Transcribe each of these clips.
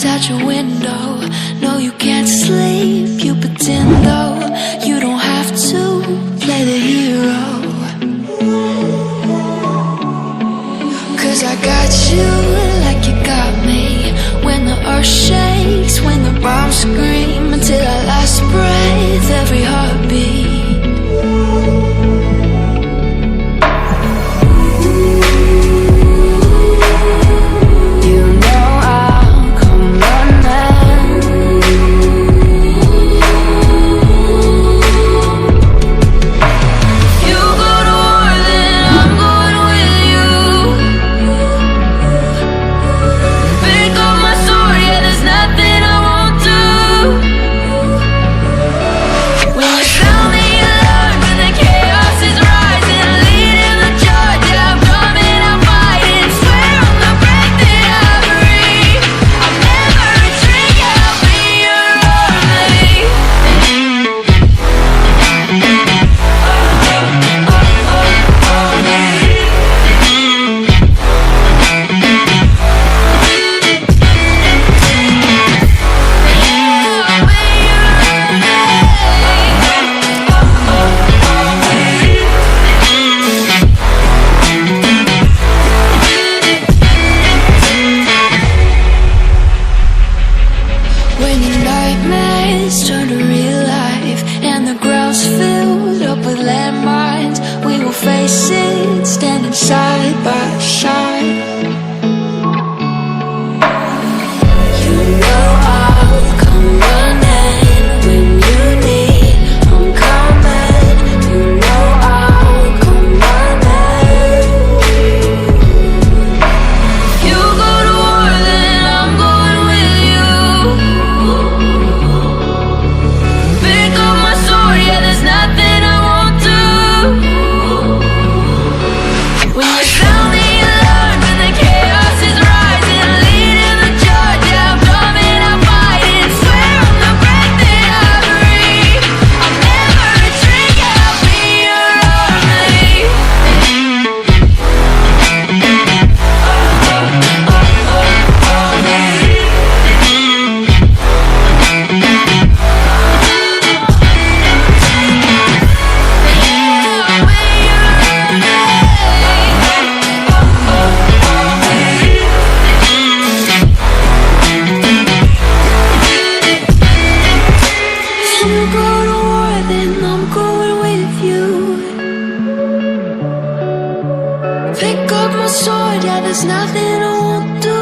out your window. No, you can't sleep, you pretend though. You don't have to play the hero, 'cause I got you like you got me. When the earth shakes, when the bombs scream, until our last breath, every heartbeat. Turn to real life and the ground's filled up with landmines. We will face it, standing side by side. You know I'll come running when you need. I'm coming. You know I'll come running. You go to war, then I'm going with you. There's nothing I won't do. When you sound the alarm and the chaos is rising, leading the charge, yeah, I'm coming, I'm fighting. Swear on the breath that I breathe, I'll never retreat, yeah, I'll be your army. Pick up my sword, yeah, there's nothing I won't do.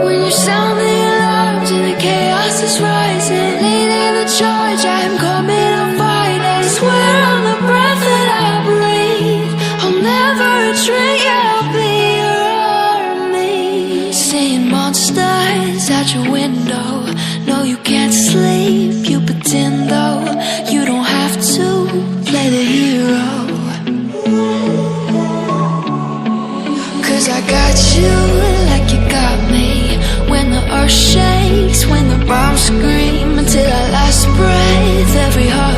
When you sound the alarms and the chaos is rising, leading the charge, I'm coming, I'm fighting. Swear on the breath that I breathe, I'll never retreat, yeah, I'll be your army. Seeing monsters out your window. No, you can't sleep, you pretend though. You don't have to play the hero, 'cause I got you like you got me. When the earth shakes, when the bombs scream, until our last breath, every heart